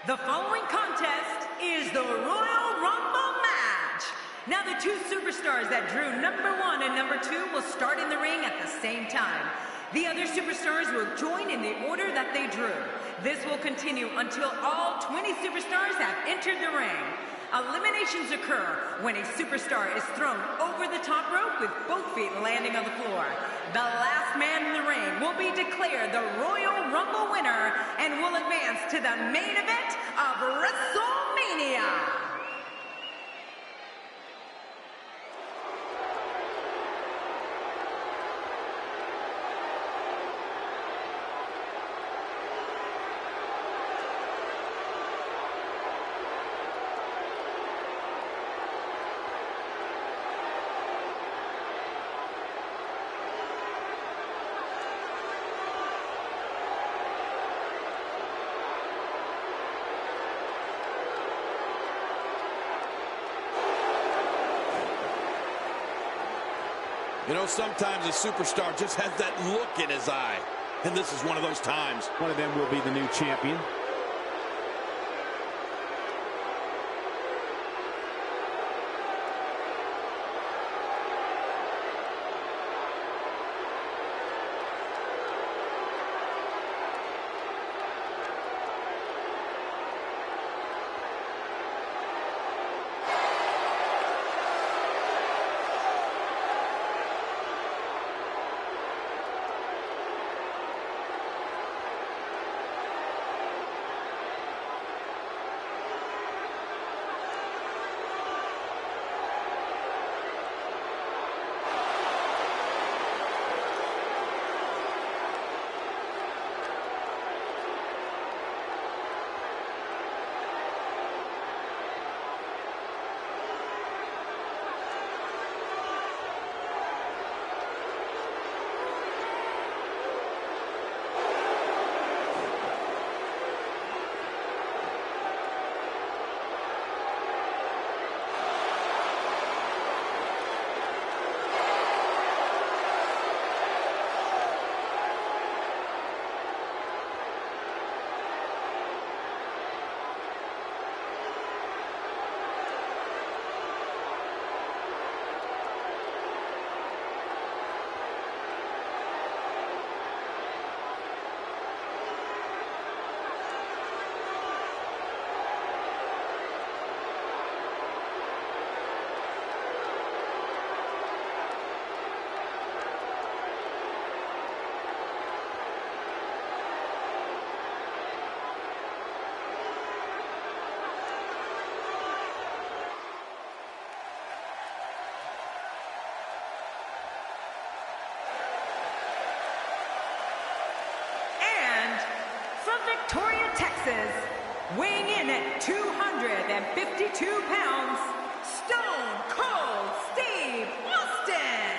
The following contest is the Royal Rumble match. Now the two superstars that drew number 1 and number 2 will start in the ring at the same time. The other superstars will join in the order that they drew. This will continue until all 20 superstars have entered the ring. Eliminations occur when a superstar is thrown over the top rope with both feet landing on the floor. The last man in the ring will be declared the Royal Rumble winner and will advance to the main event of WrestleMania. You know, sometimes a superstar just has that look in his eye. And this is one of those times. One of them will be the new champion. Victoria, Texas, weighing in at 252 pounds, Stone Cold Steve Austin.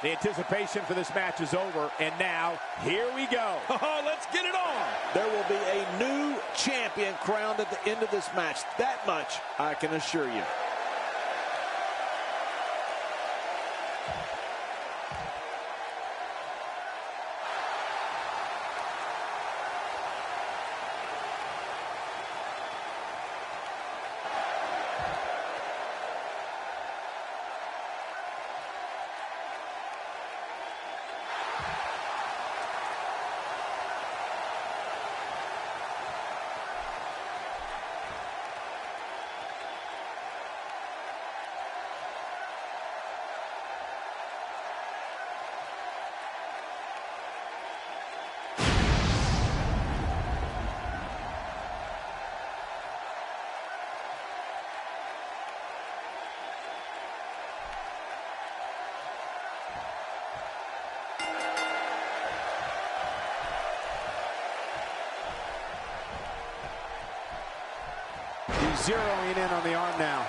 The anticipation for this match is over, and now, here we go. Oh, let's get it on. There will be a new champion crowned at the end of this match. That much I can assure you. Zeroing in on the arm now.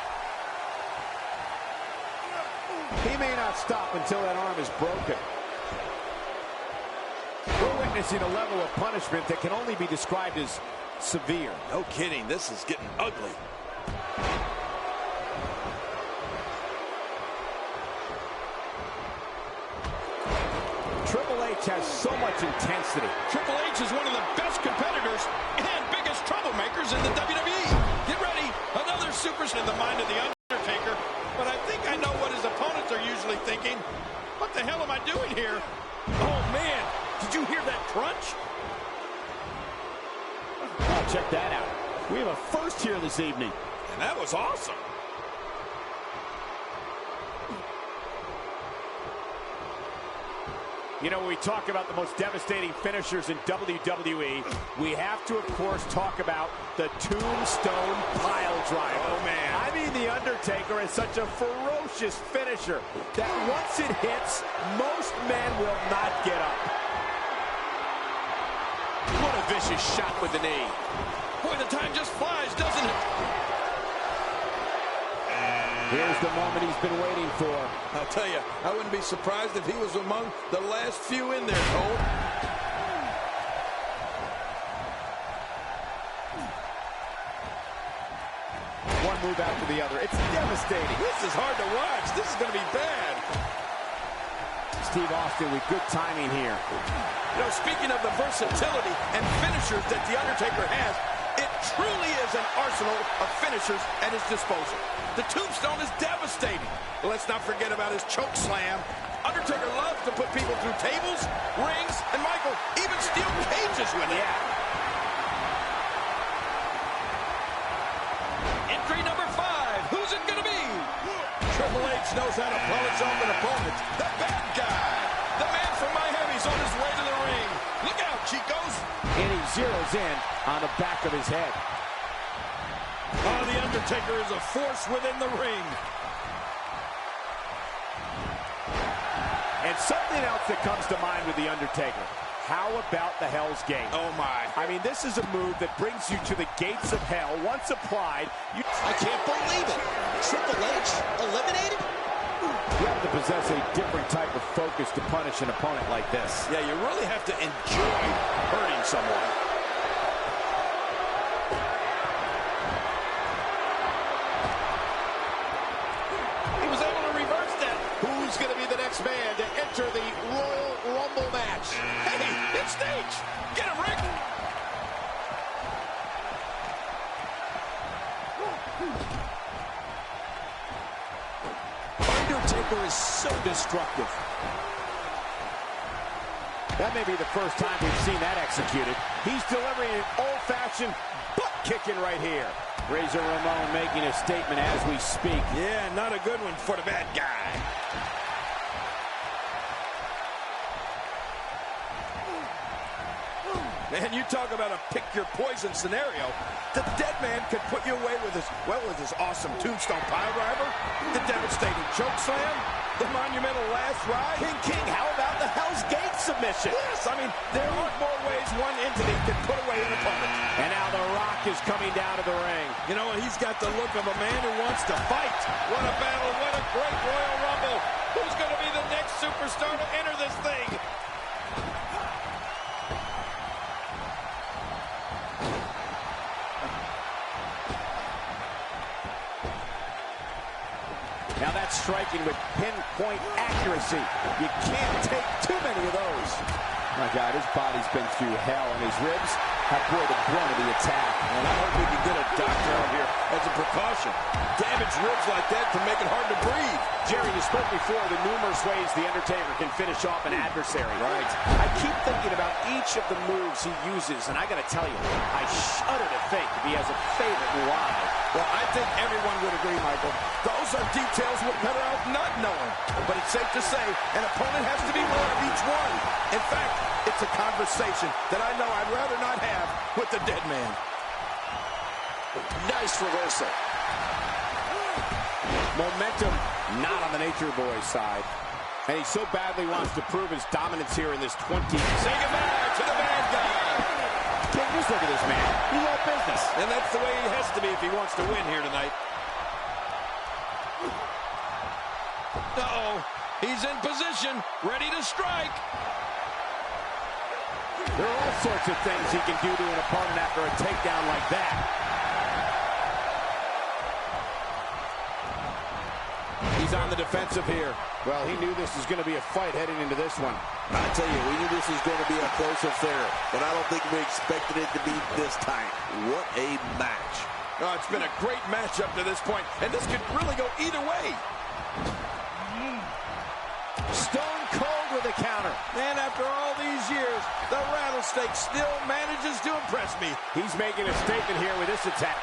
He may not stop until that arm is broken. We're witnessing a level of punishment that can only be described as severe. No kidding, this is getting ugly. Triple H has so much intensity. Triple H is one of the best competitors and biggest troublemakers in the WWE. Get ready. Another superstar in the mind of the Undertaker. But I think I know what his opponents are usually thinking. What the hell am I doing here? Oh, man. Did you hear that crunch? Oh, check that out. We have a first here this evening. And that was awesome. You know, when we talk about the most devastating finishers in WWE, we have to, of course, talk about the Tombstone Pile Driver. Oh, man. I mean, The Undertaker is such a ferocious finisher that once it hits, most men will not get up. What a vicious shot with the knee. Boy, the time just flies, doesn't it? Here's the moment he's been waiting for. I'll tell you, I wouldn't be surprised if he was among the last few in there, Cole. One move after the other. It's devastating. This is hard to watch. This is going to be bad. Steve Austin with good timing here. You know, speaking of the versatility and finishers that The Undertaker has, it truly is an arsenal of finishers at his disposal. The Tombstone is devastating. But let's not forget about his choke slam. Undertaker loves to put people through tables, rings, and Michael, even steel cages with it. Entry number 5. Who's it going to be? Triple H knows how to polish off an opponent. The bad guy. The man from Miami's on his way to the ring. Look out, Chicos. And he zeroes in on the back of his head. Oh, The Undertaker is a force within the ring. And something else that comes to mind with The Undertaker. How about the Hell's Gate? Oh, my. I mean, this is a move that brings you to the gates of hell. Once applied, I can't believe it. Triple H eliminated? you have to possess a different type of focus to punish an opponent like this. Yeah, you really have to enjoy hurting someone. He was able to reverse that. Who's going to be the next man to enter the Royal Rumble match? Hey, it's Stage. Get him, Rick. Undertaker is so destructive. That may be the first time we've seen that executed. He's delivering an old-fashioned butt kicking right here. Razor Ramon making a statement as we speak. Yeah, not a good one for the bad guy. Man, you talk about a pick-your-poison scenario. The dead man could put you away with his awesome Tombstone Pile Driver, the devastating choke slam, the monumental last ride. King, how about the Hell's Gate submission? Yes, I mean, there aren't more ways one entity can put away an opponent. And now The Rock is coming down to the ring. You know, he's got the look of a man who wants to fight. What a battle, what a great Royal Rumble. Who's going to be the next superstar to enter this thing? Now that's striking with pinpoint accuracy. You can't take too many of those. My God, his body's been through hell, and his ribs have bore the brunt of the attack. And I hope we can get a doctor out here as a precaution. Damaged ribs like that can make it hard to breathe. Jerry, you spoke before the numerous ways The Undertaker can finish off an adversary. Right. I keep thinking about each of the moves he uses, and I got to tell you, I shudder to think if he has a favorite and why. Well, I think everyone would agree, Michael. Those are details we're better off not knowing. But it's safe to say an opponent has to be aware of each one. In fact, it's a conversation that I know I'd rather not have with the dead man. Nice reversal. Momentum not on the Nature Boy's side. And he so badly wants to prove his dominance here in this 20. Say goodbye to the bad guy. King, just look at this man. He's all business. And that's the way he has to be if he wants to win here tonight. Uh-oh. He's in position, ready to strike. There are all sorts of things he can do to an opponent after a takedown like that. He's on the defensive here. Well, he knew this was going to be a fight heading into this one. I tell you, we knew this was going to be a close affair, but I don't think we expected it to be this tight. What a match. Oh, it's been a great match up to this point, and this could really go either way. Stone cold with a counter. And after all these years, the Rattlesnake still manages to impress me. He's making a statement here with this attack.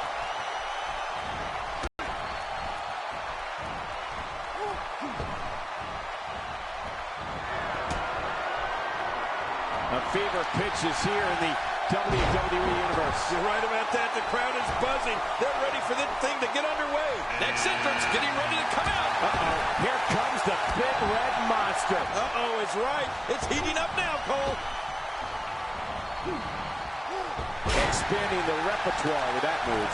A fever pitch is here in the WWE Universe. You're right about that. The crowd is buzzing. They're ready for this thing to get underway. Next entrance getting ready to come out. Uh-oh. Here comes the big red monster. Uh-oh, it's right. It's heating up now, Cole. Expanding the repertoire with that move.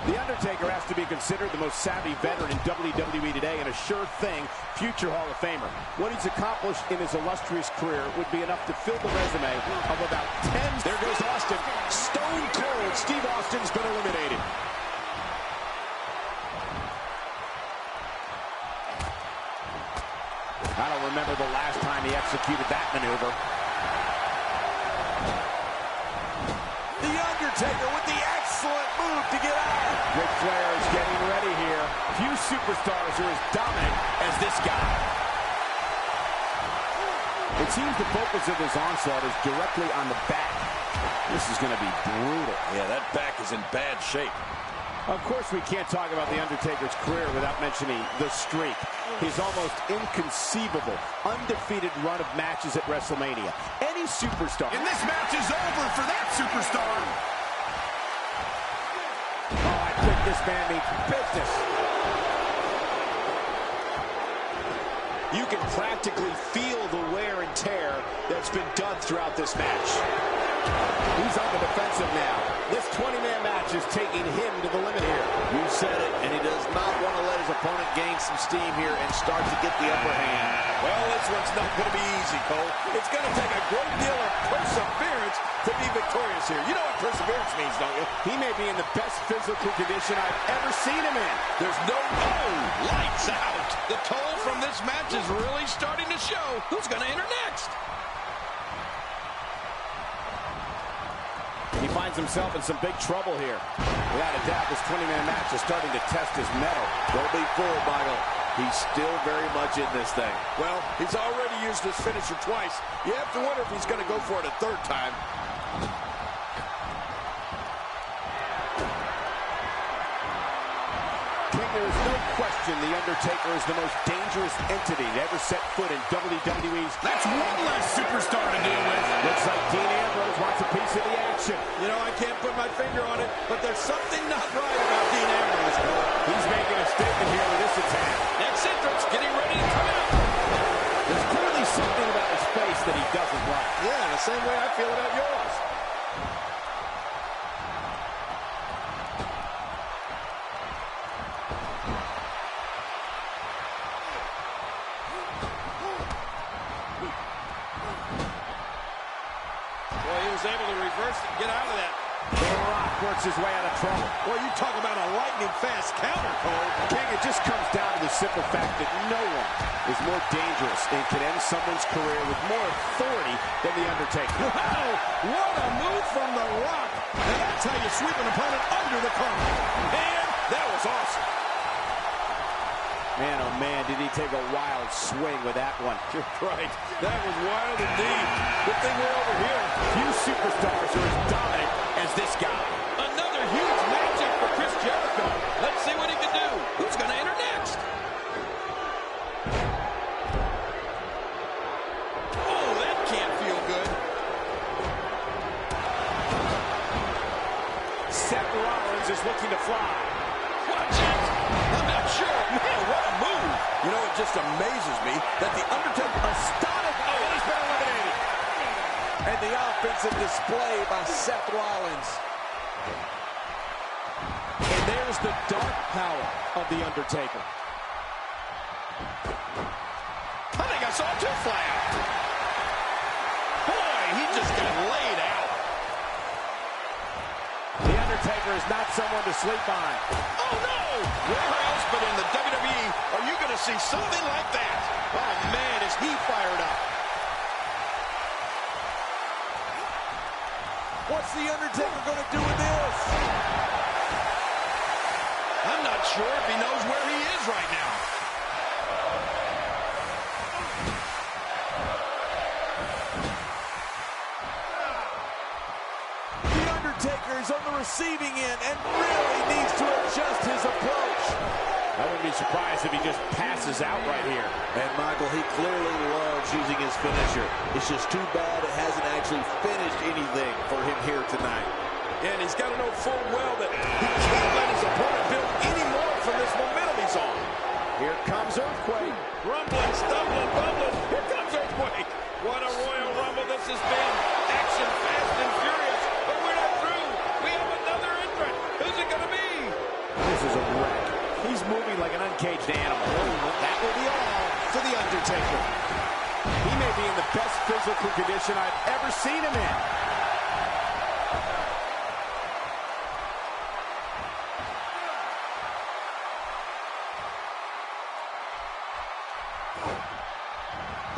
The Undertaker has to be considered the most savvy veteran in WWE today and a sure thing future Hall of Famer. What he's accomplished in his illustrious career would be enough to fill the resume of about 10. There goes Austin. Stone cold. Steve Austin's been eliminated. I don't remember the last time he executed that maneuver. The Undertaker with the excellent move to get out. Ric Flair is getting ready here. Few superstars are as dominant as this guy. It seems the focus of his onslaught is directly on the back. This is going to be brutal. Yeah, that back is in bad shape. Of course, we can't talk about The Undertaker's career without mentioning the streak. His almost inconceivable, undefeated run of matches at WrestleMania. Any superstar. And this match is over for that superstar. Oh, I think this man means business. You can practically feel the wear and tear that's been done throughout this match. He's on the defensive now. This 20-man match is taking him to the limit here. You said it, and he does not want to let his opponent gain some steam here and start to get the upper hand. Well, this one's not going to be easy, Cole. It's going to take a great deal of perseverance to be victorious here. You know what perseverance means, don't you? He may be in the best physical condition I've ever seen him in. There's no lights out. The toll from this match is really starting to show. Who's going to enter next? He finds himself in some big trouble here. Without a doubt, this 20-man match is starting to test his mettle. Don't be fooled, Michael. He's still very much in this thing. Well, he's already used his finisher twice. You have to wonder if he's going to go for it a third time. King, there is no question The Undertaker is the most dangerous entity to ever set foot in WWE's. That's one less superstar to deal with. Looks like Dean Ambrose wants a piece of the action. You know, I can't put my finger on it, but there's something not right about Dean Ambrose. He's making a statement here with this attack. Next entrance getting ready to come out. There's clearly something about his face that he doesn't like. Yeah, the same way I feel about yours. Well, he was able to reverse it and get out of that. The Rock works his way out of trouble. Well, you talk about a lightning-fast counter, Cole. King, it just comes down to the simple fact that no one is more dangerous and can end someone's career with more authority than The Undertaker. Wow, what a move from The Rock. Now that's how you sweep an opponent under the carpet. And that was awesome. Man, oh man, did he take a wild swing with that one. You're right. That was wild indeed. Good thing we're over here. Few superstars are as dominant as this guy. Another huge matchup for Chris Jericho. Let's see what he can do. Who's going to enter next? Oh, that can't feel good. Seth Rollins is looking to fly. Watch it. I'm not sure. Man, what a move. You know, it just amazes me that The Undertaker astonished. Oh, he's been eliminated. And the offensive display by Seth Rollins. And there's the dark power of The Undertaker. I think I saw two fly out. Boy, he just got laid out. The Undertaker is is not someone to sleep on. Oh, no! Where else but in the WWE are you going to see something like that? Oh, man, is he fired up. What's The Undertaker going to do with this? I'm not sure if he knows where he is right now. The Undertaker is on the receiving end and really needs to adjust his approach. I wouldn't be surprised if he just passes out right here. And Michael, he clearly loves using his finisher. It's just too bad it hasn't actually finished anything for him here tonight. And he's got to know full well that he can't let his opponent build any more from this momentum he's on. Here comes Earthquake. Rumbling, stumbling, bumbling. Here comes Earthquake. What a Royal Rumble this has been. Action fast and furious. But we're not through. We have another entrant. Who's it going to be? This is a wreck. He's moving like an uncaged animal. That will be all for The Undertaker. He may be in the best physical condition I've ever seen him in.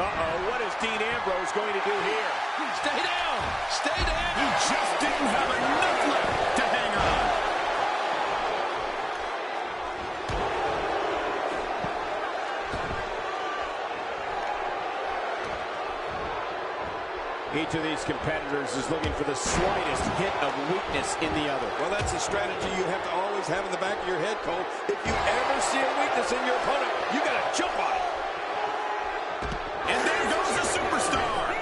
Uh-oh, what is Dean Ambrose going to do here? Stay down. Stay down. He just didn't have enough left to hang on. Each of these competitors is looking for the slightest hint of weakness in the other. Well, that's a strategy you have to always have in the back of your head, Cole. If you ever see a weakness in your opponent, you got to jump on it. And there goes the superstar.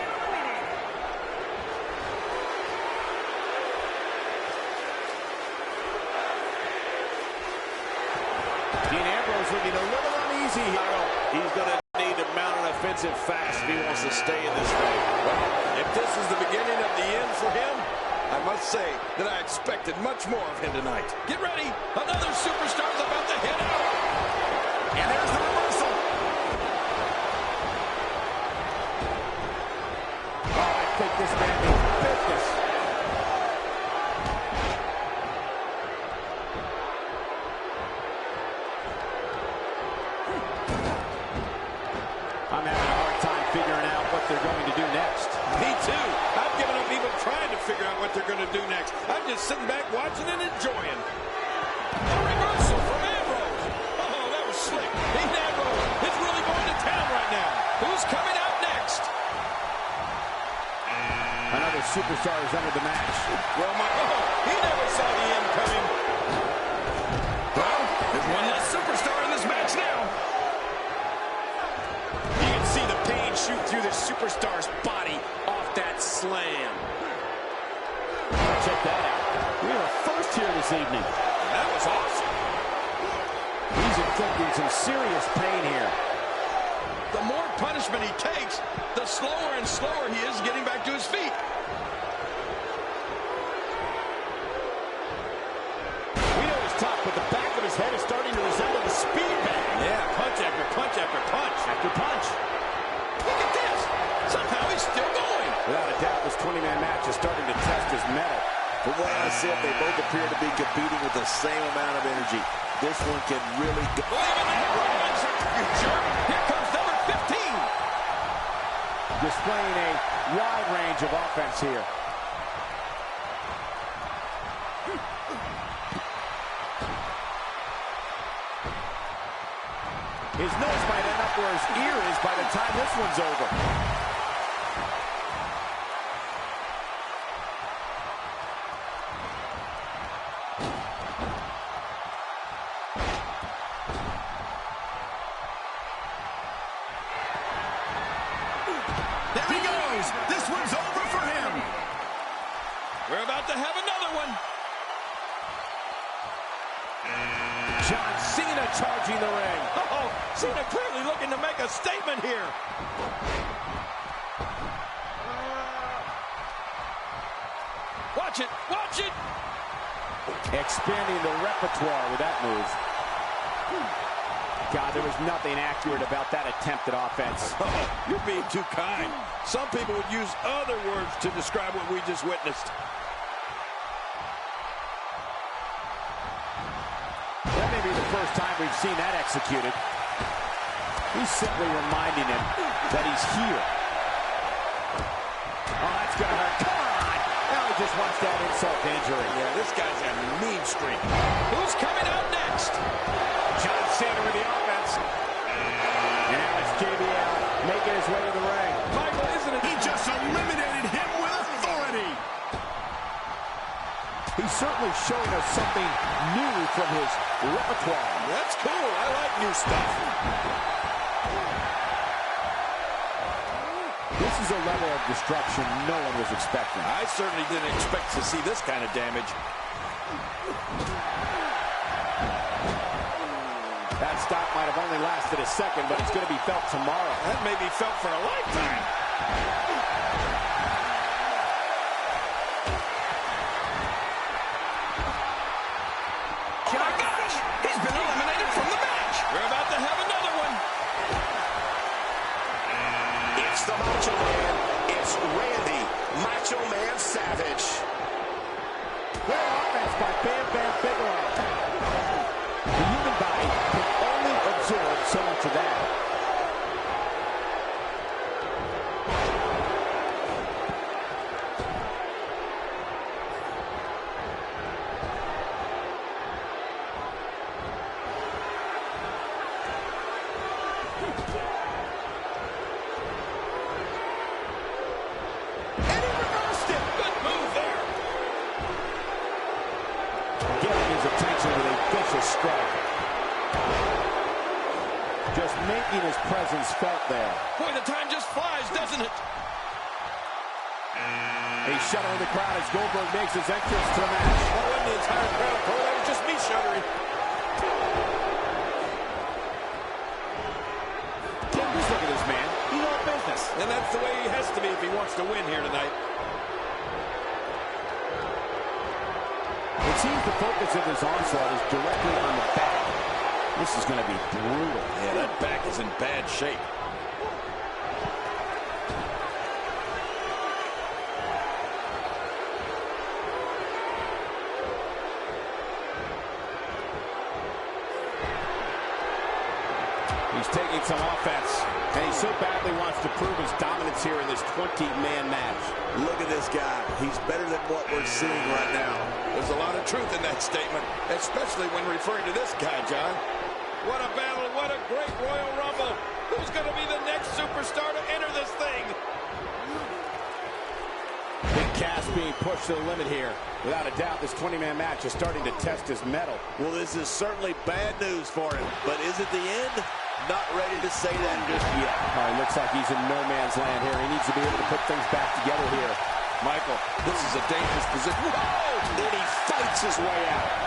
Dean Ambrose looking a little uneasy here. He's going to need to mount an offensive fast if he wants to stay in this ring. Well, if this is the beginning of the end for him, I must say that I expected much more of him tonight. Get ready. Another superstar's about to hit out. And there's the reversal. Oh, I think this man means business. I'm having a hard time figuring out what they're going to do next. Me too. I've given up even trying to figure out what they're going to do next. I'm just sitting back watching and enjoying. A reversal from Ambrose. Oh, that was slick. Dean Ambrose is really going to town right now. Who's coming out next? Another superstar has entered the match. Well, he never saw the end coming. Well, there's one less superstar in this match now. You can see the pain shoot through the superstar's body off that slam. Check that out. We have a first here this evening. That was awesome. He's inflicting some serious pain here. The more punishment he takes, the slower and slower he is getting back to his feet. We know he's tough, but the back of his head is starting to resemble the speed bag. Yeah, punch after punch after punch. After punch. Look at this. Somehow he's still going. Without a doubt, this 20-man match is starting to test his mettle. From what I said, they both appear to be competing with the same amount of energy. This one can really go. Believe in that romance of the future. Here comes number 15. Displaying a wide range of offense here. His nose might end up where his ear is by the time this one's over. There he goes. This one's over for him. We're about to have another one. John Cena charging the ring. Oh, Cena clearly looking to make a statement here. Watch it, watch it. Expanding the repertoire with that move. God, there was nothing accurate about that attempt at offense. Oh, you're being too kind. Some people would use other words to describe what we just witnessed. first time we've seen that executed. He's simply reminding him that he's here. Oh, that's going to hurt. Come on! Now he just wants that insult to injury. Yeah, this guy's got a mean streak. Who's coming out next? John Cena with the offense. And now it's JBL making his way to the ring. Michael, isn't it? He just eliminated him with authority. He's certainly showing us something new from his repertoire. That's cool. I like new stuff. This is a level of destruction no one was expecting. I certainly didn't expect to see this kind of damage. That stop might have only lasted a second, but it's going to be felt tomorrow. That may be felt for a lifetime. Oh my gosh! He's been eliminated from the match. We're about to have another one. It's the Macho Man. It's Randy Macho Man Savage. Great offense by Bam Bam Bigelow. The human body can only absorb so much of that. And he reversed it. Good move there. Getting his attention with a vicious strike. Just making his presence felt there. Boy, the time just flies, doesn't it? He's shuddering the crowd as Goldberg makes his entrance to the match. That wasn't the entire crowd, Cole. That was just me shuddering. King, just look at this man. He's all business. And that's the way he has to be if he wants to win here tonight. It seems the focus of his onslaught is directly on the back. This is going to be brutal. Yeah, that back is in bad shape. He's taking some offense, and he so badly wants to prove his dominance here in this 20-man match. Look at this guy. He's better than what we're seeing right now. There's a lot of truth in that statement, especially when referring to this guy, John. What a battle, what a great Royal Rumble. Who's going to be the next superstar to enter this thing? Big Cass being pushed to the limit here. Without a doubt, this 20-man match is starting to test his mettle. Well, this is certainly bad news for him, but is it the end? Not ready to say that just yet. Oh, it looks like he's in no man's land here. He needs to be able to put things back together here. Michael, this is a dangerous position. Oh, and he fights his way out.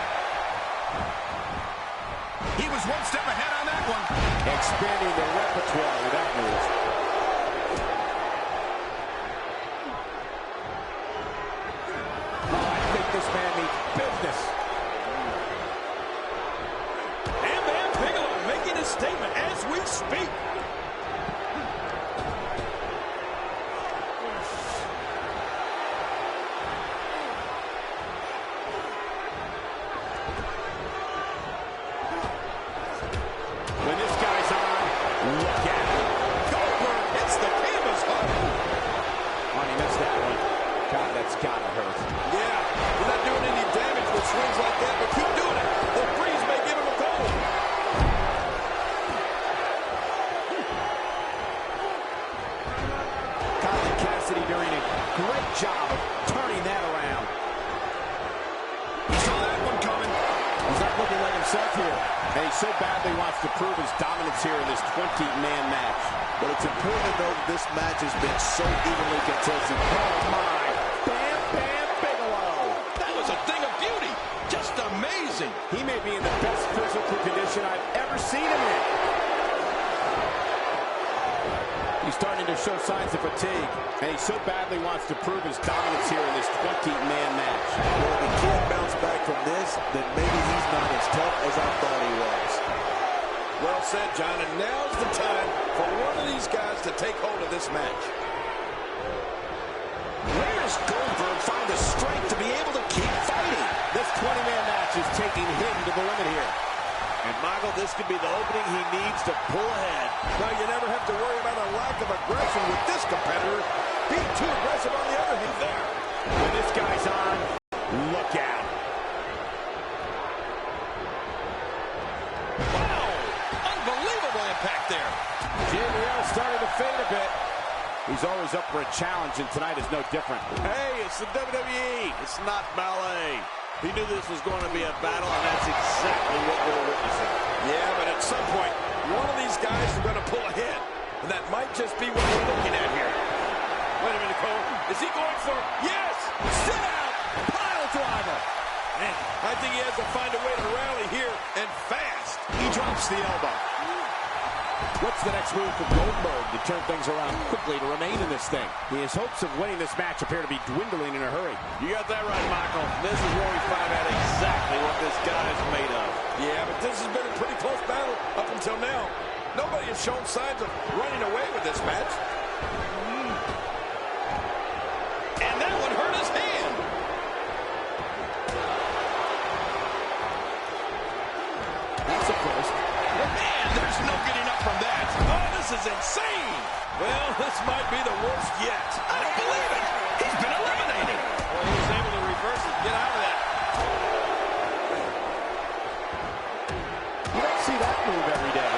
He was one step ahead on that one. Expanding the repertoire with that move. Oh, I think this man means business. Bam Bam Bigelow making his statement as we speak. When this guy's on, look at him. Goldberg hits the canvas hard. Oh, he missed that one. God, that's gotta hurt. Yeah, he's not doing any damage with swings like that, but keep doing it. The breeze may give him a cold. Colin Cassidy doing a great job of turning that around. He saw that one coming. He's not looking like himself here. And he so badly wants to prove his dominance here in this 20-man match. But it's important to note that this match has been so evenly contested. Oh, my. Bam Bam Bigelow. That was a thing of beauty. Just amazing. He may be in the best physical condition I've ever seen him in. He's starting to show signs of fatigue, and he so badly wants to prove his dominance here in this 20-man match. Well, if he can't bounce back from this, then maybe he's not as tough as I thought he was. Well said, John, and now's the time for one of these guys to take hold of this match. Where does Goldberg find the strength to be able to keep fighting? This 20-man match is taking him to the limit here. And Michael, this could be the opening he needs to pull ahead. Now, you never have to worry about a lack of aggression with this competitor. Being too aggressive on the other hand there. When this guy's on, look out. Wow! Unbelievable impact there. JBL starting to fade a bit. He's always up for a challenge, and tonight is no different. Hey, it's the WWE. It's not ballet. He knew this was going to be a battle, and that's exactly what we're witnessing. Yeah, but at some point, one of these guys is going to pull ahead. And that might just be what we're looking at here. Wait a minute, Cole. Is he going for... Yes! Sit out! Pile driver! Man, I think he has to find a way to rally here, and fast. He drops the elbow. What's the next move for Goldberg to turn things around quickly to remain in this thing? His hopes of winning this match appear to be dwindling in a hurry. You got that right, Michael. This is where we find out exactly what this guy is made of. Yeah, but this has been a pretty close battle up until now. Nobody has shown signs of running away with this match. And that one hurt his hand. That's a first. Man, there's no getting up from that. Oh, this is insane. Well, this might be the worst yet. I don't believe it. He's been eliminated. Well, he was able to reverse it. Get out of that. You don't see that move every day.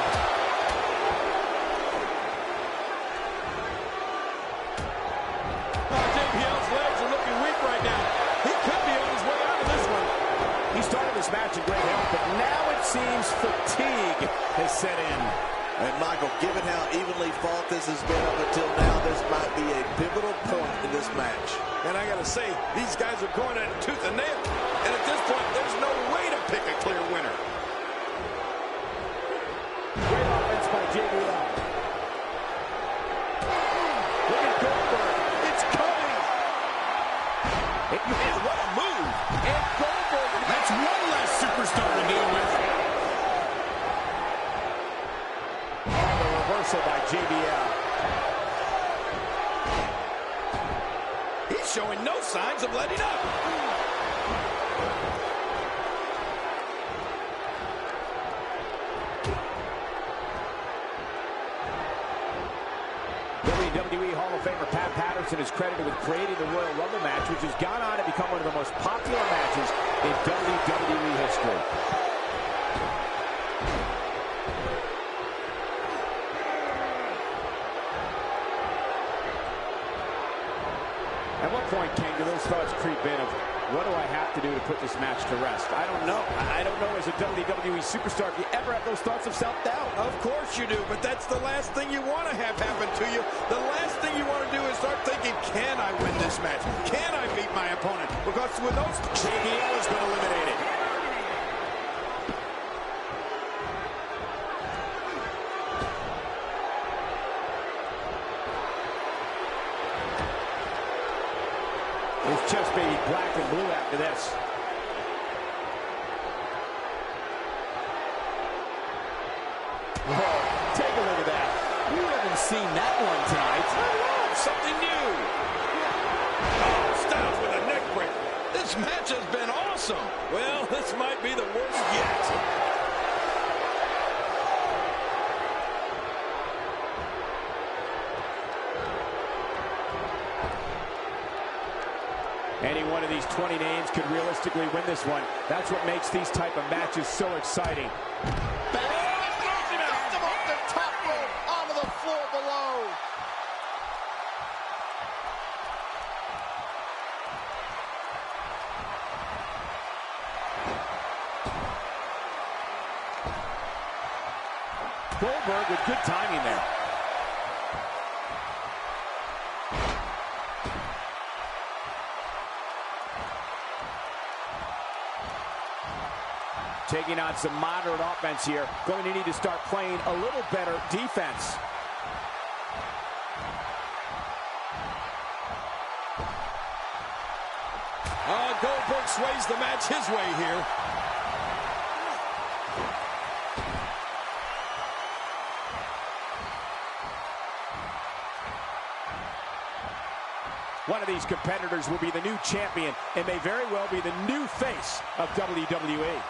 Oh, JBL's legs are looking weak right now. He could be on his way out of this one. He started this match in great health, but now it seems fatigue has set in. And Michael, given how evenly fought this has been up until now, this might be a pivotal point in this match. And I got to say, these guys are going at it tooth and nail. And at this point, there's no way to pick a clear winner. Great offense by JBL. Look at Goldberg. It's coming. Man, what a move. And Goldberg. That's one less superstar to deal with. Oh, the reversal by JBL. He's showing no signs of letting up. WWE Hall of Famer Pat Patterson is credited with creating the Royal Rumble match, which has gone on to become one of the most popular matches in WWE history. At what point, King, do those thoughts creep in of what do I have to do to put this match to rest? I don't know. I don't know as a WWE superstar if you ever have those thoughts of self-doubt. Of course you do, but that's the last thing you want to have happen to you. The last thing you want to do is start thinking, can I win this match? Can I beat my opponent? Because with those, JBL has been eliminated. His chest may be black and blue after this. Whoa, take a look at that. We haven't seen that one tonight. oh, something new. Oh, Styles with a neck breaker. This match has been awesome. Well, this might be the worst yet. Any one of these 20 names could realistically win this one. That's what makes these type of matches so exciting. Goldberg with good timing there. Taking on some moderate offense here. Going to need to start playing a little better defense. Goldberg sways the match his way here. One of these competitors will be the new champion and may very well be the new face of WWE.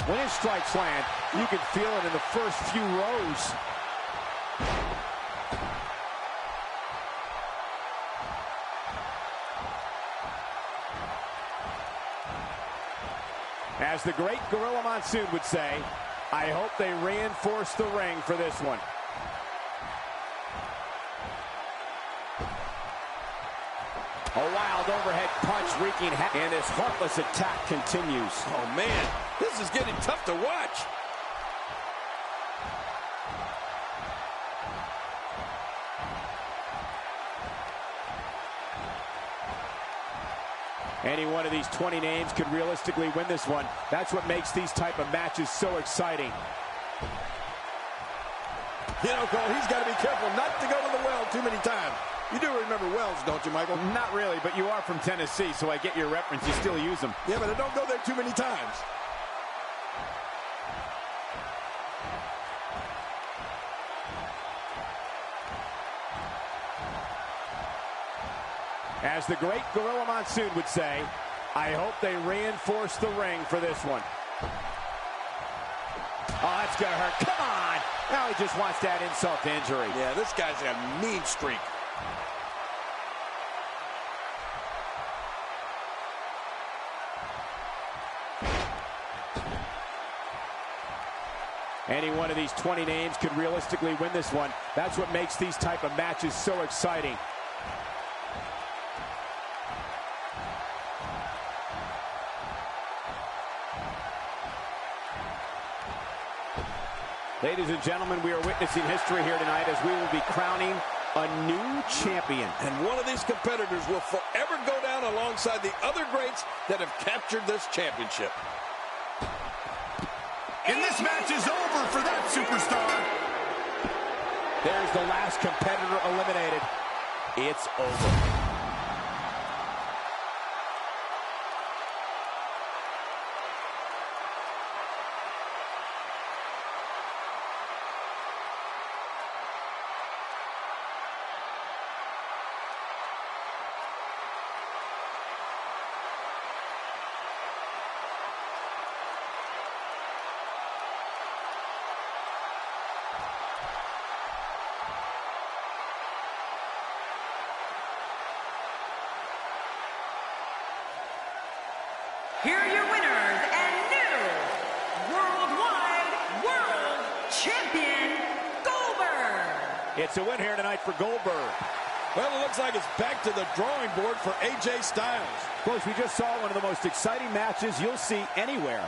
When his strikes land, you can feel it in the first few rows. As the great Gorilla Monsoon would say, I hope they reinforce the ring for this one. A wild overhead punch wreaking havoc, and his heartless attack continues. Oh, man, this is getting tough to watch. Any one of these 20 names could realistically win this one. That's what makes these type of matches so exciting. You know, Cole, he's got to be careful not to go to the well too many times. You do remember wells, don't you, Michael? Not really, but you are from Tennessee, so I get your reference. You still use them. Yeah, but I don't go there too many times. As the great Gorilla Monsoon would say, I hope they reinforce the ring for this one. Oh, that's going to hurt. Come on! Now he just wants that insult to injury. Yeah, this guy's got a mean streak. Any one of these 20 names could realistically win this one. That's what makes these type of matches so exciting. Ladies and gentlemen, we are witnessing history here tonight as we will be crowning a new champion. And one of these competitors will forever go down alongside the other greats that have captured this championship. And this match is over for that superstar. There's the last competitor eliminated. It's over. Here are your winners and new Worldwide World Champion, Goldberg. It's a win here tonight for Goldberg. Well, it looks like it's back to the drawing board for AJ Styles. Folks, we just saw one of the most exciting matches you'll see anywhere.